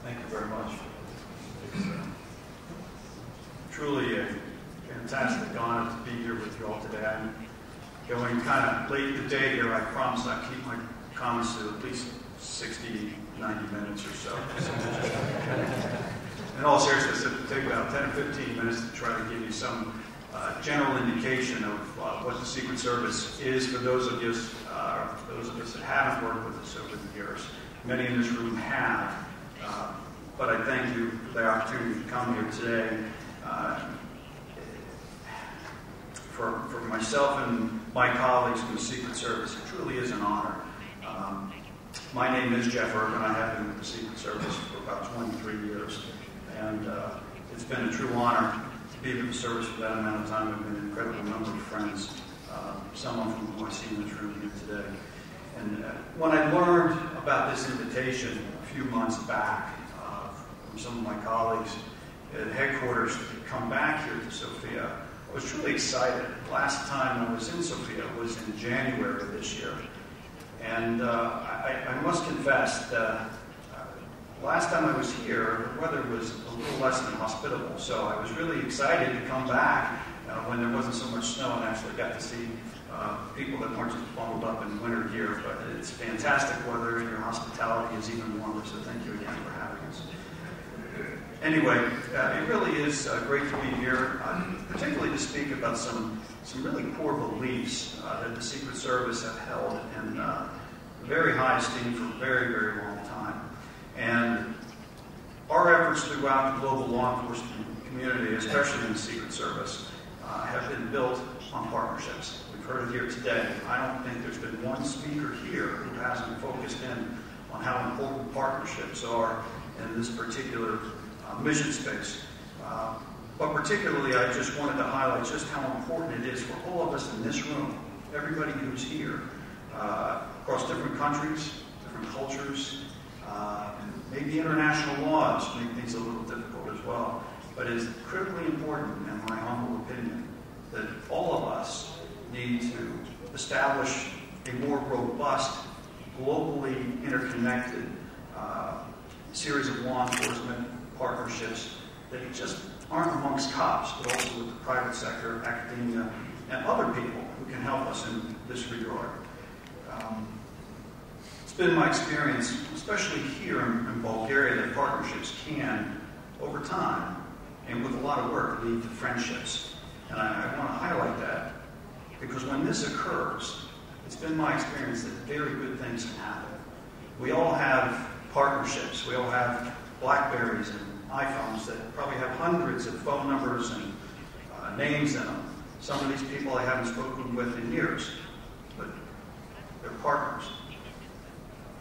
Thank you very much. It's truly a fantastic honor to be here with you all today. I'm going kind of late in the day here. I promise I'll keep my comments to at least 60, 90 minutes or so. In all seriousness, it will take about 10 or 15 minutes to try to give you some general indication of what the Secret Service is for those of us that haven't worked with us over the years. Many in this room have, but I thank you for the opportunity to come here today. For myself and my colleagues in the Secret Service, it truly is an honor. My name is Jeff Ървайн. I have been with the Secret Service for about 23 years, and it's been a true honor to be with the service for that amount of time. I've been an incredible number of friends, some of whom I see in this room here today. And when I learned about this invitation a few months back from some of my colleagues at headquarters to come back here to Sofia, I was truly excited. Last time I was in Sofia was in January of this year. And I must confess that last time I was here, the weather was a little less than hospitable. So I was really excited to come back when there wasn't so much snow, and actually got to see people that weren't just bundled up in winter gear. But it's fantastic weather, and your hospitality is even warmer. So thank you again for having us. Anyway, it really is great to be here, particularly to speak about some really core beliefs that the Secret Service have held in very high esteem for a very, very long time. And our efforts throughout the global law enforcement community, especially in the Secret Service, have been built on partnerships. We've heard it here today. I don't think there's been one speaker here who hasn't focused in on how important partnerships are in this particular mission space. But particularly, I just wanted to highlight just how important it is for all of us in this room, everybody who's here, across different countries, different cultures, and maybe international laws make things a little difficult as well. But it's critically important, in my humble opinion, that all of us need to establish a more robust, globally interconnected series of law enforcement partnerships that just aren't amongst cops, but also with the private sector, academia, and other people who can help us in this regard. It's been my experience, especially here in Bulgaria, that partnerships can, over time, and with a lot of work, lead to friendships. And I want to highlight that, because when this occurs, it's been my experience that very good things can happen. We all have partnerships. We all have BlackBerries and iPhones that probably have hundreds of phone numbers and names in them. Some of these people I haven't spoken with in years, but they're partners.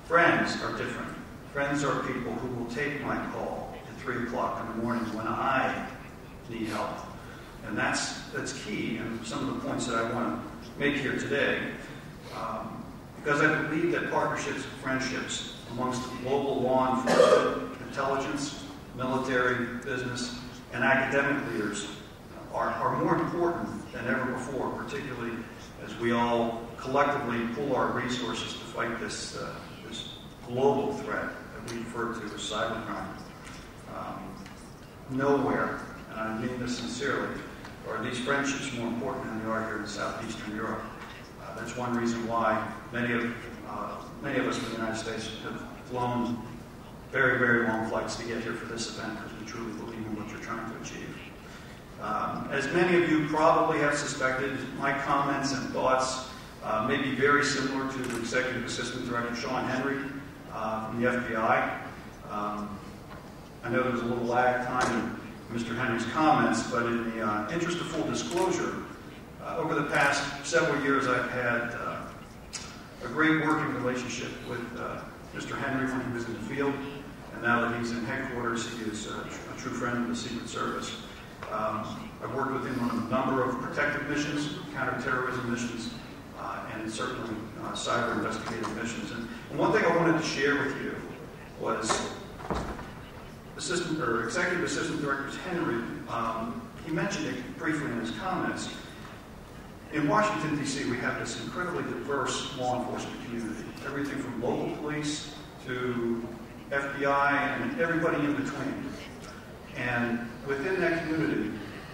Friends are different. Friends are people who will take my call at 3 o'clock in the morning when I need help. And that's key, and some of the points that I want to make here today, because I believe that partnerships and friendships amongst global law enforcement, intelligence, military, business, and academic leaders are more important than ever before, particularly as we all collectively pool our resources to fight this global threat that we refer to as cybercrime. Nowhere, and I mean this sincerely, are these friendships more important than they are here in Southeastern Europe. That's one reason why many of us in the United States have flown very, very long flights to get here for this event, because we truly believe in what you're trying to achieve. As many of you probably have suspected, my comments and thoughts may be very similar to Executive Assistant Director Sean Henry from the FBI. I know there's a little lag time in Mr. Henry's comments, but in the interest of full disclosure, over the past several years I've had a great working relationship with Mr. Henry when he was in the field, and now that he's in headquarters, he is a true friend of the Secret Service. I've worked with him on a number of protective missions, counterterrorism missions, and certainly cyber investigative missions. And one thing I wanted to share with you was Executive Assistant Director Henry, he mentioned it briefly in his comments. In Washington, D.C., we have this incredibly diverse law enforcement community. Everything from local police to FBI, and everybody in between. And within that community,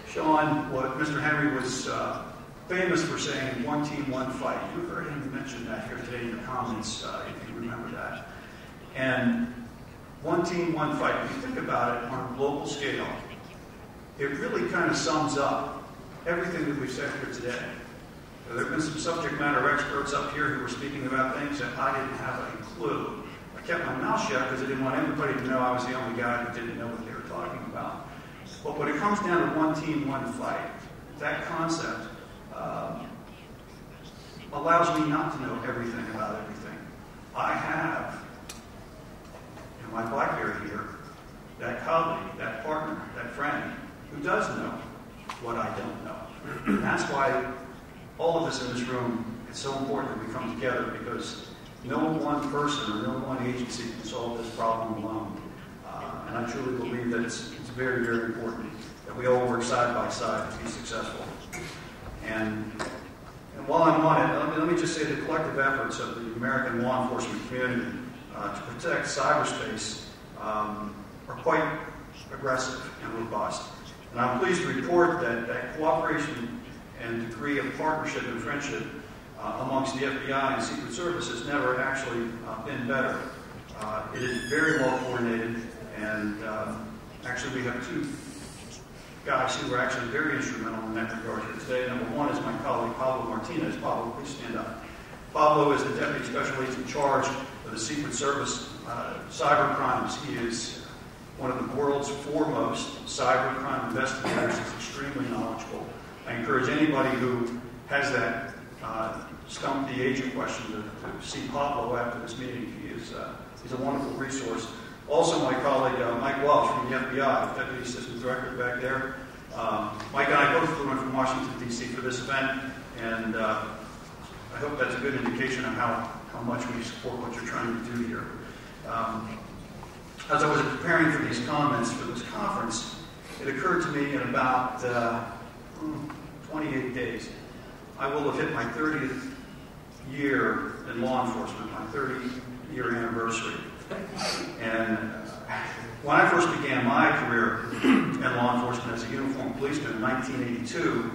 Sean, what Mr. Henry was famous for saying, one team, one fight. You heard him mention that here today in your comments, if you remember that. And one team, one fight. When you think about it on a global scale, it really kind of sums up everything that we've said here today. There have been some subject matter experts up here who were speaking about things that I didn't have a clue. I kept my mouth shut because I didn't want everybody to know I was the only guy who didn't know what they were talking about. But when it comes down to one team, one fight, that concept allows me not to know everything about everything. I have, in my BlackBerry here, that colleague, that partner, that friend, who does know what I don't know. And that's why all of us in this room, it's so important that we come together, because no one person or no one agency can solve this problem alone. And I truly believe that it's very, very important that we all work side by side to be successful. And while I'm on it, let me just say the collective efforts of the American law enforcement community to protect cyberspace are quite aggressive and robust. And I'm pleased to report that cooperation and degree of partnership and friendship amongst the FBI and Secret Service has never actually been better. It is very well coordinated, and actually we have two guys who were actually very instrumental in that regard here today. Number one is my colleague, Pablo Martinez. Pablo, please stand up. Pablo is the Deputy Special Agent in charge of the Secret Service cyber crimes. He is one of the world's foremost cyber crime investigators. He's extremely knowledgeable. I encourage anybody who has that stump the agent question to see Pablo after this meeting. He's a wonderful resource. Also, my colleague, Mike Welch from the FBI, Deputy Assistant Director back there. Mike and I both flew in from Washington, D.C. for this event, and I hope that's a good indication of how much we support what you're trying to do here. As I was preparing for these comments for this conference, it occurred to me in about 28 days, I will have hit my 30th year in law enforcement, my 30-year anniversary. And when I first began my career in law enforcement as a uniformed policeman in 1982,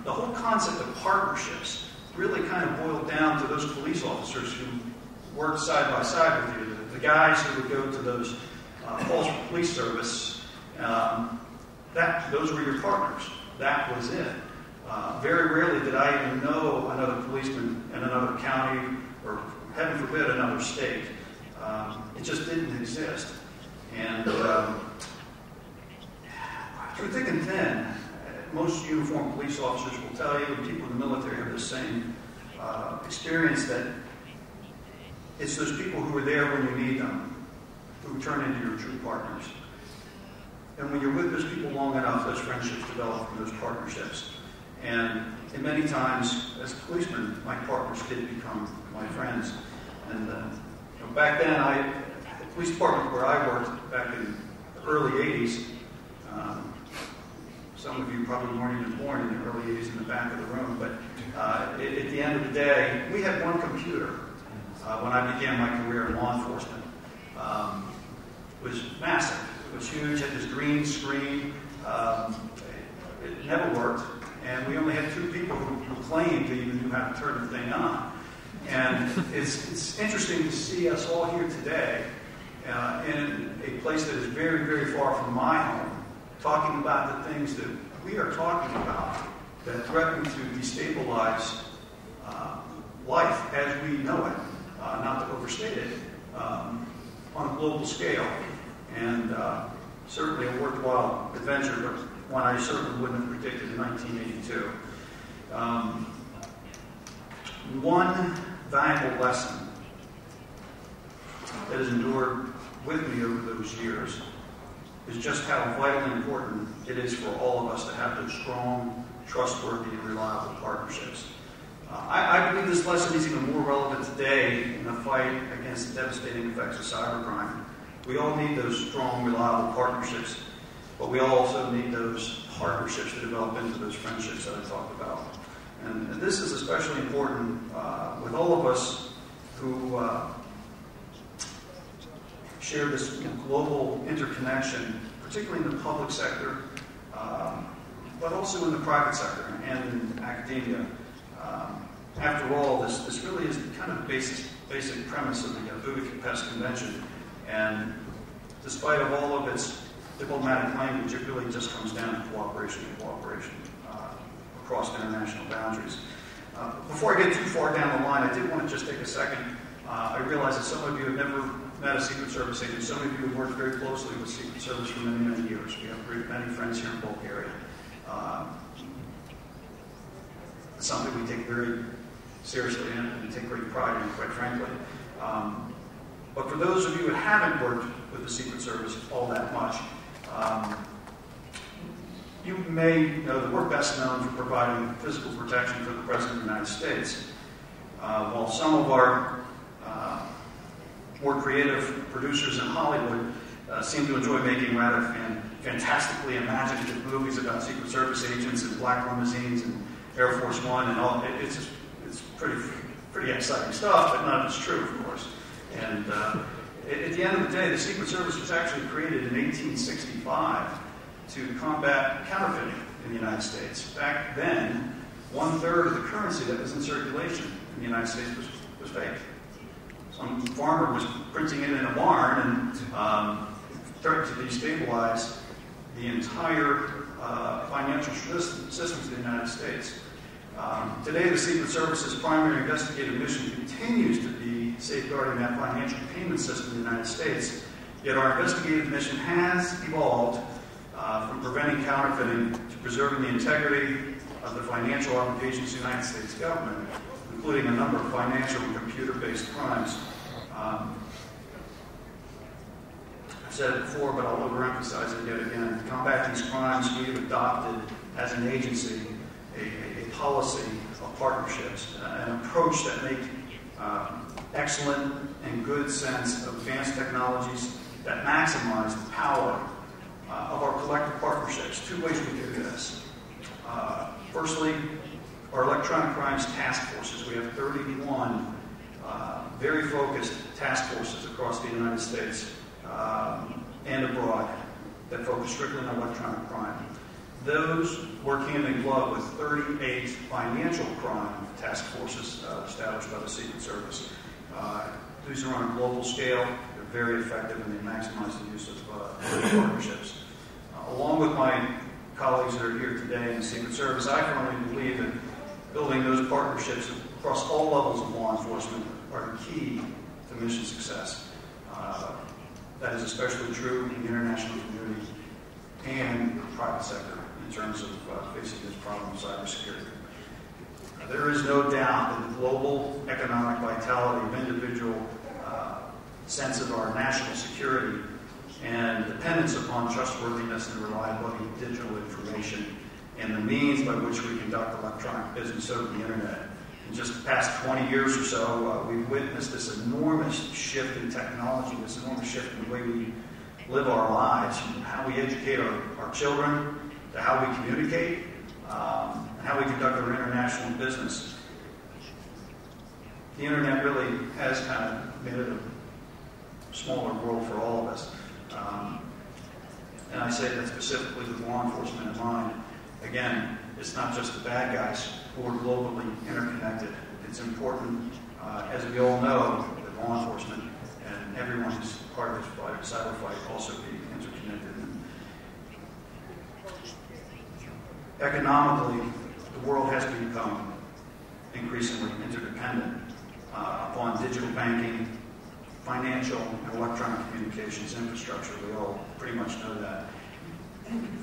the whole concept of partnerships really kind of boiled down to those police officers who worked side by side with you. The guys who would go to those calls for police service, those were your partners. That was it. Very rarely did I even know another policeman in another county, or heaven forbid, another state. It just didn't exist. And through thick and thin, most uniformed police officers will tell you, and people in the military have the same experience, that it's those people who are there when you need them who turn into your true partners. And when you're with those people long enough, those friendships develop from those partnerships. And many times, as policemen, my partners did become my friends. And back then, the police department where I worked back in the early 80s, some of you probably weren't even born in the early 80s in the back of the room, but at the end of the day, we had one computer when I began my career in law enforcement. It was massive. It was huge. It had this green screen. It never worked. And we only had two people who claimed to even knew how to turn the thing on. And it's interesting to see us all here today in a place that is very, very far from my home, talking about the things that we are talking about that threaten to destabilize life as we know it, not to overstate it, on a global scale. And certainly a worthwhile adventure, but one I certainly wouldn't have predicted in 1982. One valuable lesson that has endured with me over those years is just how vitally important it is for all of us to have those strong, trustworthy, and reliable partnerships. I believe this lesson is even more relevant today in the fight against the devastating effects of cybercrime. We all need those strong, reliable partnerships, but we also need those partnerships to develop into those friendships that I talked about. And this is especially important with all of us who share this global interconnection, particularly in the public sector, but also in the private sector and in academia. After all, this really is kind of the basic premise of the Budapest Convention, and despite of all of its diplomatic language, it really just comes down to cooperation across international boundaries. Before I get too far down the line, I did want to just take a second. I realize that some of you have never met a Secret Service agent. Some of you have worked very closely with Secret Service for many, many years. We have many friends here in Bulgaria. It's something we take very seriously and we take great pride in, quite frankly. But for those of you who haven't worked with the Secret Service all that much, you may know that we're best known for providing physical protection for the President of the United States. While some of our more creative producers in Hollywood seem to enjoy making rather fantastically imaginative movies about Secret Service agents and black limousines and Air Force One and all, it's pretty exciting stuff, but none of it's true, of course. And at the end of the day, the Secret Service was actually created in 1865 to combat counterfeiting in the United States. Back then, 1/3 of the currency that was in circulation in the United States was fake. Some farmer was printing it in a barn and threatened to destabilize the entire financial systems of the United States. Today, the Secret Service's primary investigative mission continues to be safeguarding that financial payment system in the United States. Yet our investigative mission has evolved from preventing counterfeiting to preserving the integrity of the financial obligations of the United States government, including a number of financial and computer-based crimes. I've said it before, but I'll overemphasize it yet again. To combat these crimes, we have adopted, as an agency, a policy of partnerships, an approach that make excellent and good sense of advanced technologies that maximize the power of our collective partnerships. Two ways we do this. Firstly, our electronic crimes task forces. We have 31 very focused task forces across the United States and abroad that focus strictly on electronic crime. Those work hand in glove with 38 financial crime task forces established by the Secret Service. These are on a global scale. They're very effective and they maximize the use of partnerships. Along with my colleagues that are here today in the Secret Service, I firmly believe that building those partnerships across all levels of law enforcement are the key to mission success. That is especially true in the international community and the private sector in terms of facing this problem of cybersecurity. There is no doubt that the global economic vitality of individual sense of our national security and dependence upon trustworthiness and reliability of digital information and the means by which we conduct electronic business over the internet. In just the past 20 years or so, we've witnessed this enormous shift in technology, this enormous shift in the way we live our lives, from how we educate our children, to how we communicate, and how we conduct our international business. The internet really has kind of made it a smaller world for all of us. And I say that specifically with law enforcement in mind. Again, it's not just the bad guys who are globally interconnected. It's important, as we all know, that law enforcement and everyone who's part of this fight, cyber fight, also be interconnected. Economically, the world has become increasingly interdependent upon digital banking, financial and electronic communications infrastructure. We all pretty much know that.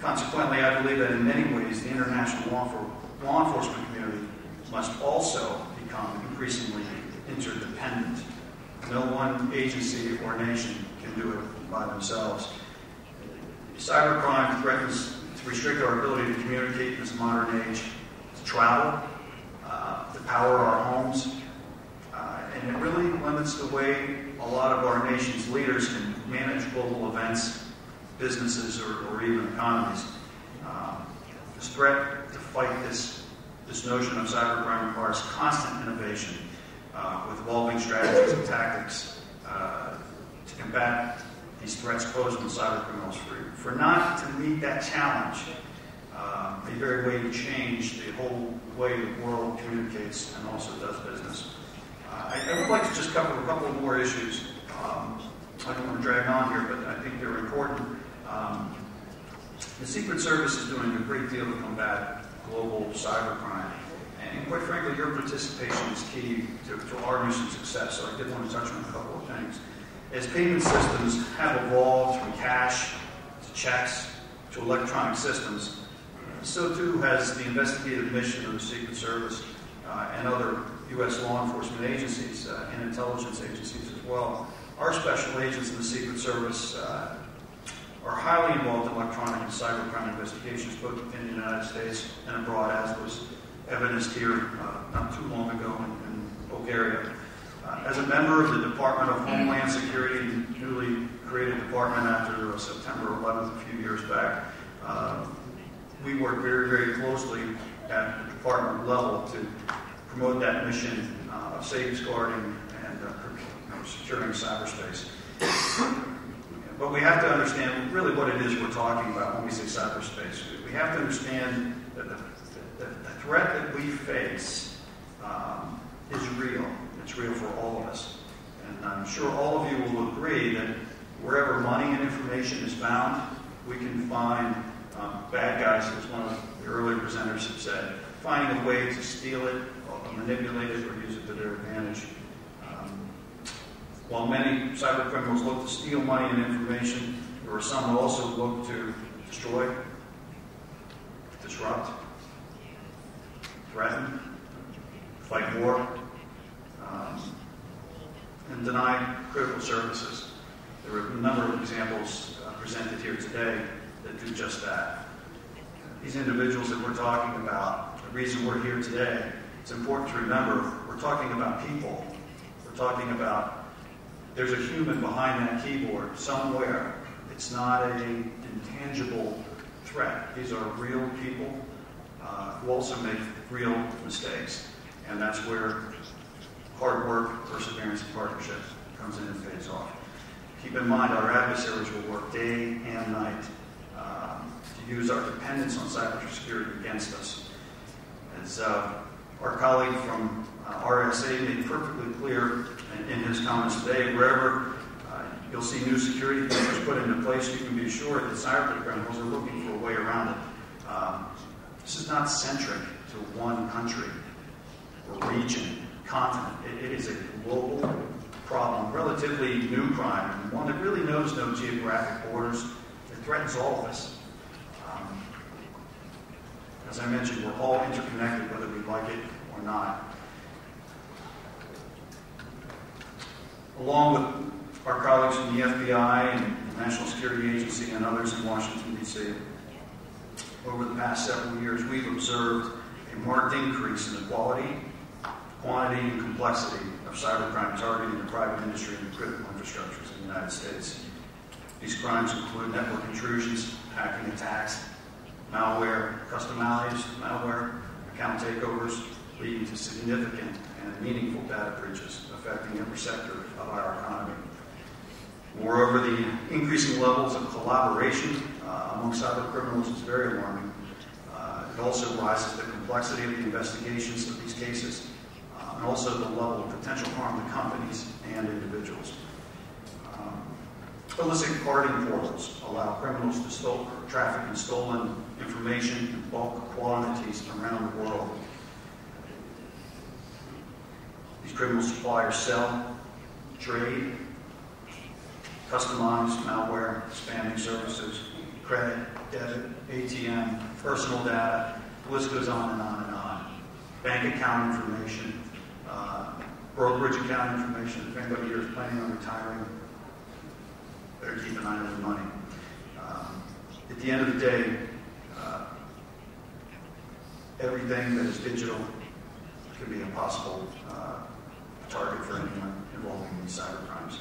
Consequently, I believe that in many ways the international law enforcement community must also become increasingly interdependent. No one agency or nation can do it by themselves. Cybercrime threatens to restrict our ability to communicate in this modern age, to travel, to power our homes, and it really limits the way a lot of our nation's leaders can manage global events, businesses, or even economies. This threat to fight this notion of cybercrime requires constant innovation with evolving strategies and tactics to combat these threats posed by cyber criminals. For not to meet that challenge, a very way to change the whole way the world communicates and also does business. I would like to just cover a couple of more issues. I don't want to drag on here, but I think they're important. The Secret Service is doing a great deal to combat global cybercrime. And quite frankly, your participation is key to our mission success. So I did want to touch on a couple of things. As payment systems have evolved from cash to checks to electronic systems, so too has the investigative mission of the Secret Service and other U.S. law enforcement agencies and intelligence agencies as well. Our special agents in the Secret Service are highly involved in electronic and cybercrime investigations, both in the United States and abroad, as was evidenced here not too long ago in Bulgaria. As a member of the Department of Homeland Security, newly created department after September 11th, a few years back, we work very, very closely at the department level to promote that mission of safeguarding and securing cyberspace. But we have to understand really what it is we're talking about when we say cyberspace. We have to understand that the threat that we face is real. It's real for all of us. And I'm sure all of you will agree that wherever money and information is found, we can find bad guys, as one of the earlier presenters have said, finding a way to steal it, or manipulate it, or use it to their advantage. While many cyber criminals look to steal money and information, there are some who also look to destroy, disrupt, threaten, fight war, and deny critical services. There are a number of examples presented here today that do just that. These individuals that we're talking about, the reason we're here today, it's important to remember we're talking about people. We're talking about there's a human behind that keyboard somewhere. It's not an intangible threat. These are real people who also make real mistakes. And that's where hard work, perseverance, and partnership comes in and pays off. Keep in mind, our adversaries will work day and night to use our dependence on cybersecurity against us. As our colleague from RSA made perfectly clear in his comments today, wherever you'll see new security features put into place, you can be assured that cyber criminals are looking for a way around it. This is not centric to one country or region, continent. It is a global problem, relatively new crime, and one that really knows no geographic borders. It threatens all of us. As I mentioned, we're all interconnected, whether we like it or not. Along with our colleagues from the FBI and the National Security Agency and others in Washington, D.C., over the past several years, we've observed a marked increase in the quality, quantity, and complexity of cybercrime targeting the private industry and critical infrastructures in the United States. These crimes include network intrusions, hacking attacks, malware, customized malware, account takeovers, leading to significant and meaningful data breaches affecting every sector of our economy. Moreover, the increasing levels of collaboration among cyber criminals is very alarming. It also rises the complexity of the investigations of these cases and also the level of potential harm to companies and individuals. Illicit carding portals allow criminals to traffic in stolen information in bulk quantities around the world. These criminal suppliers sell, trade, customized malware, spamming services, credit, debit, ATM, personal data, the list goes on and on and on. Bank account information, brokerage account information. If anybody here is planning on retiring, better keep an eye on their money. At the end of the day, everything that is digital could be a possible target for anyone involved in these cyber crimes.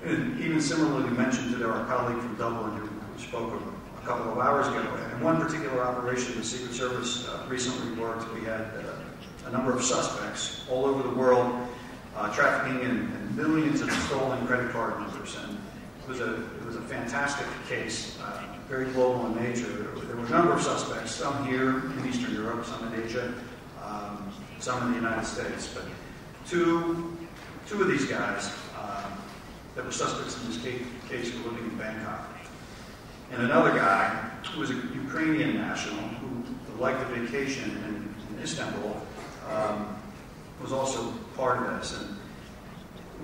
And even similarly mentioned to our colleague from Dublin who spoke a couple of hours ago, in one particular operation the Secret Service recently worked, we had a number of suspects all over the world trafficking in millions of stolen credit card numbers. And was a fantastic case, very global in nature. There were a number of suspects, some here in Eastern Europe, some in Asia, some in the United States. But two of these guys that were suspects in this case were living in Bangkok. And another guy who was a Ukrainian national who liked a vacation in Istanbul was also part of this. And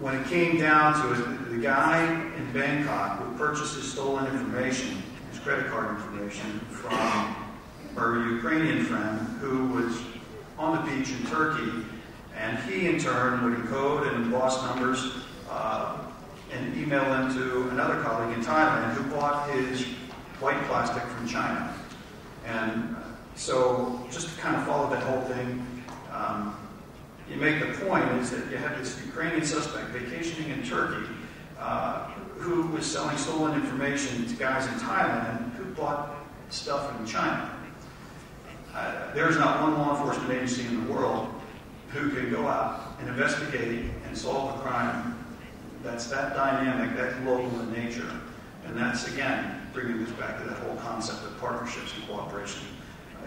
when it came down to it, the guy in Bangkok would purchase his stolen information, his credit card information, from our Ukrainian friend who was on the beach in Turkey, and he in turn would encode and emboss numbers and email them to another colleague in Thailand who bought his white plastic from China. And so just to kind of follow that whole thing, you make the point is that you have this Ukrainian suspect vacationing in Turkey who was selling stolen information to guys in Thailand who bought stuff in China. There's not one law enforcement agency in the world who can go out and investigate and solve a crime that's that dynamic, that global in nature. And that's, again, bringing this back to that whole concept of partnerships and cooperation.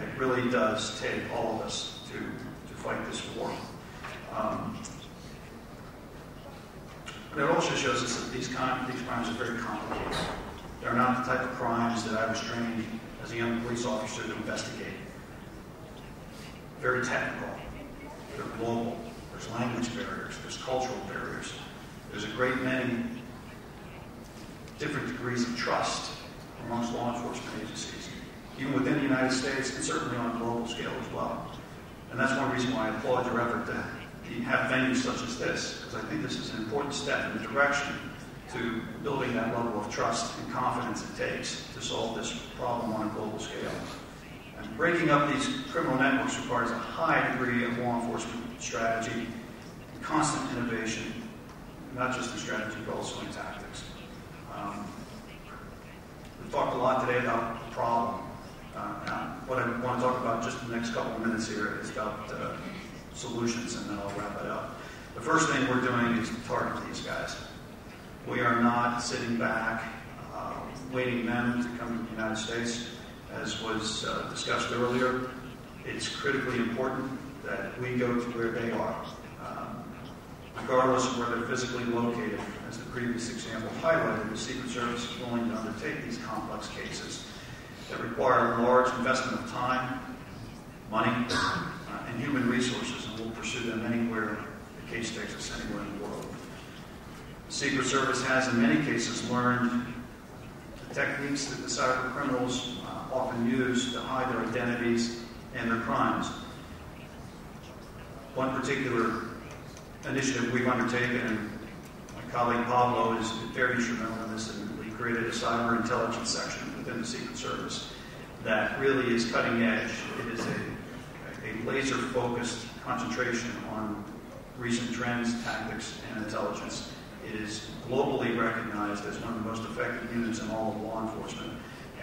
It really does take all of us to fight this war. But it also shows us that these crimes are very complicated. They're not the type of crimes that I was trained as a young police officer to investigate. Very technical. They're global. There's language barriers. There's cultural barriers. There's a great many different degrees of trust amongst law enforcement agencies, even within the United States and certainly on a global scale as well. And that's one reason why I applaud your effort to have venues such as this, because I think this is an important step in the direction to building that level of trust and confidence it takes to solve this problem on a global scale. And breaking up these criminal networks requires a high degree of law enforcement strategy and constant innovation, not just in strategy, but also in tactics. We've talked a lot today about the problem. What I want to talk about just in the next couple of minutes here is about solutions, and then I'll wrap it up. The first thing we're doing is to target these guys. We are not sitting back, waiting them to come to the United States. As was discussed earlier, it's critically important that we go to where they are. Regardless of where they're physically located, as the previous example highlighted, the Secret Service is willing to undertake these complex cases that require a large investment of time, money, and human resources, and we'll pursue them anywhere the case takes us, anywhere in the world. The Secret Service has, in many cases, learned the techniques that the cyber criminals often use to hide their identities and their crimes. One particular initiative we've undertaken, and my colleague Pablo is very instrumental in this, and we created a cyber intelligence section within the Secret Service that really is cutting edge. It is a laser-focused concentration on recent trends, tactics, and intelligence. It is globally recognized as one of the most effective units in all of law enforcement.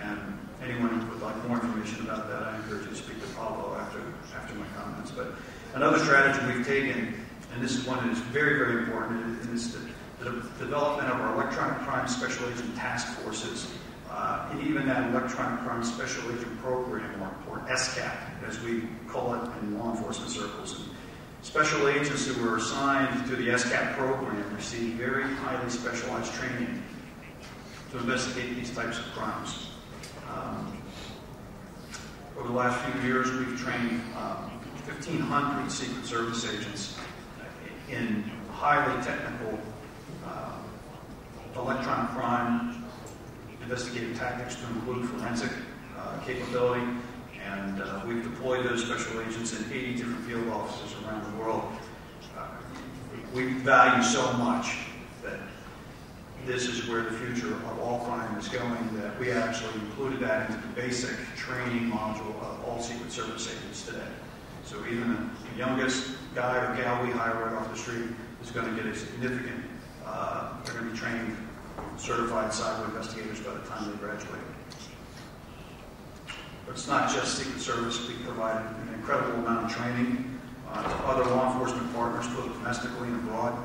And anyone who would like more information about that, I encourage you to speak to Pablo after my comments. But another strategy we've taken, and this is one that is very, very important, is the development of our electronic crime special agent task forces, and even that electronic crime special agent program, or SCAP, as we call it in law enforcement circles. And special agents who were assigned to the SCAP program receive very highly specialized training to investigate these types of crimes. Over the last few years, we've trained 1,500 Secret Service agents in highly technical electronic crime investigative tactics to include forensic capability, and we've deployed those special agents in 80 different field offices around the world. We value so much that this is where the future of all crime is going, that we actually included that into the basic training module of all Secret Service agents today. So even the youngest guy or gal we hire right off the street is going to get a significant, they're going to be trained, certified cyber investigators by the time they graduate. But it's not just Secret Service. We provide an incredible amount of training to other law enforcement partners, both domestically and abroad.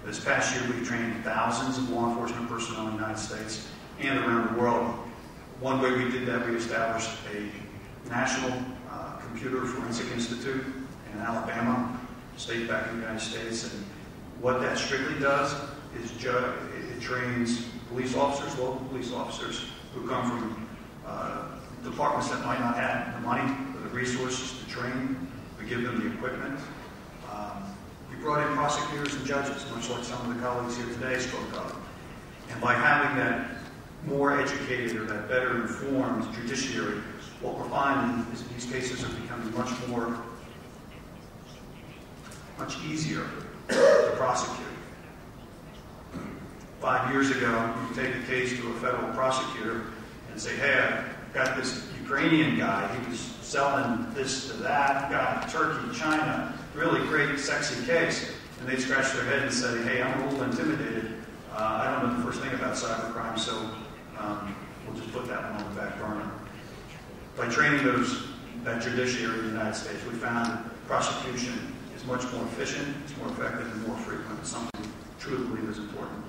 This past year, we've trained thousands of law enforcement personnel in the United States and around the world. One way we did that, we established a national computer forensic institute in Alabama, state back in the United States. And what that strictly does is it trains police officers, local police officers, who come from departments that might not have the money or the resources to train. We give them the equipment. We brought in prosecutors and judges, much like some of the colleagues here today spoke of. And by having that more educated or that better informed judiciary, what we're finding is these cases are becoming much easier to prosecute. 5 years ago, you take a case to a federal prosecutor and say, hey, I've got this Ukrainian guy, he was selling this to that guy, Turkey, China, really great, sexy case. And they'd scratch their head and say, hey, I'm a little intimidated. I don't know the first thing about cybercrime, so we'll just put that one on the back burner. By training that judiciary in the United States, we found that prosecution is much more efficient, it's more effective, and more frequent. It's something we truly believe is important.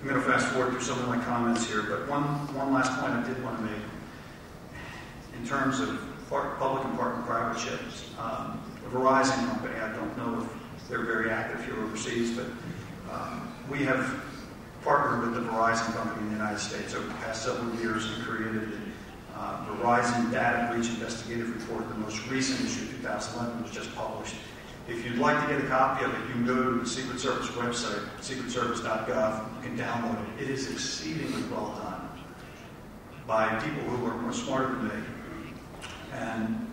I'm going to fast forward through some of my comments here, but one last point I did want to make. In terms of public and private-ships, the Verizon company, I don't know if they're very active here overseas, but we have partnered with the Verizon company in the United States over the past several years and created a Verizon Data Breach Investigative Report. The most recent issue, 2011, was just published. If you'd like to get a copy of it, you can go to the Secret Service website, secretservice.gov. You can download it. It is exceedingly well done by people who are more smarter than me. And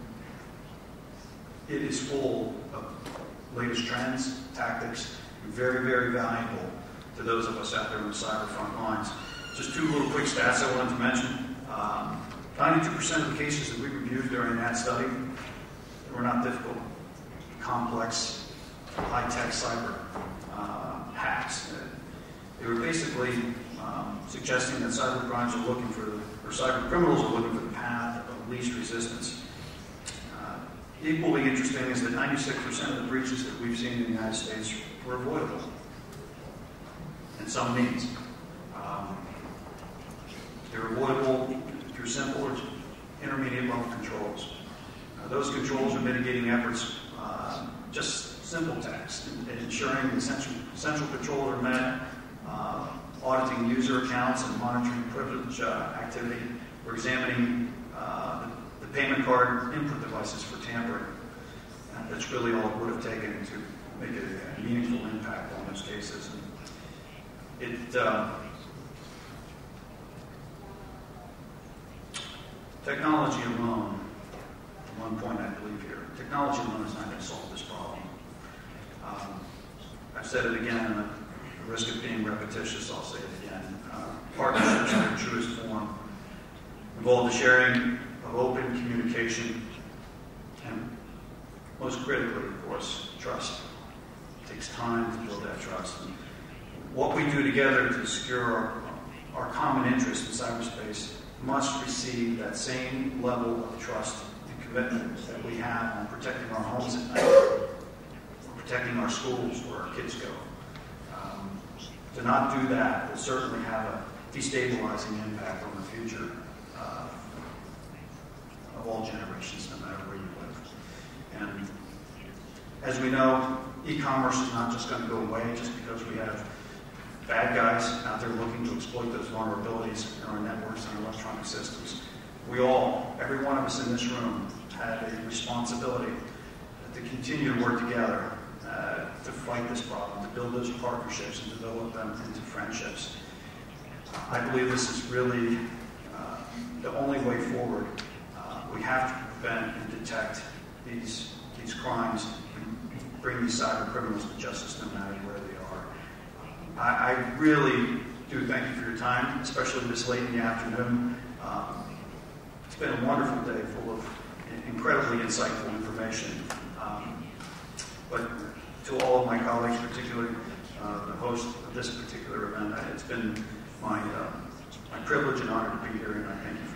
it is full of latest trends, tactics, and very, very valuable to those of us out there on the cyber front lines. Just two little quick stats I wanted to mention. 92% of the cases that we reviewed during that study were not difficult, complex, high-tech cyber hacks. They were basically suggesting that cyber crimes are looking for, or cyber criminals are looking for the path of least resistance. Equally interesting is that 96% of the breaches that we've seen in the United States were avoidable in some means. They're avoidable through simple or intermediate level controls. Those controls are mitigating efforts, just simple tasks, and ensuring the essential controls are met, auditing user accounts and monitoring privilege activity. We're examining the payment card input devices for tampering. That's really all it would have taken to make a meaningful impact on those cases. And technology alone, one point I believe here, technology alone is not going to solve this problem. I've said it again, and at the risk of being repetitious, I'll say it again. Partnerships in their truest form involve the sharing of open communication and, most critically, of course, trust. It takes time to build that trust. And what we do together to secure our common interest in cyberspace must receive that same level of trust and commitment that we have on protecting our homes at night, or protecting our schools where our kids go. To not do that will certainly have a destabilizing impact on the future of all generations, no matter where you live. And as we know, e-commerce is not just going to go away just because we have bad guys out there looking to exploit those vulnerabilities in our networks and our electronic systems. We all, every one of us in this room, have a responsibility to continue to work together to fight this problem, to build those partnerships and develop them into friendships. I believe this is really the only way forward. We have to prevent and detect these crimes and bring these cyber criminals to justice no matter where they are. I really do thank you for your time, especially this late in the afternoon. It's been a wonderful day full of incredibly insightful information. But to all of my colleagues, particularly the host of this particular event, it's been my privilege and honor to be here, and I thank you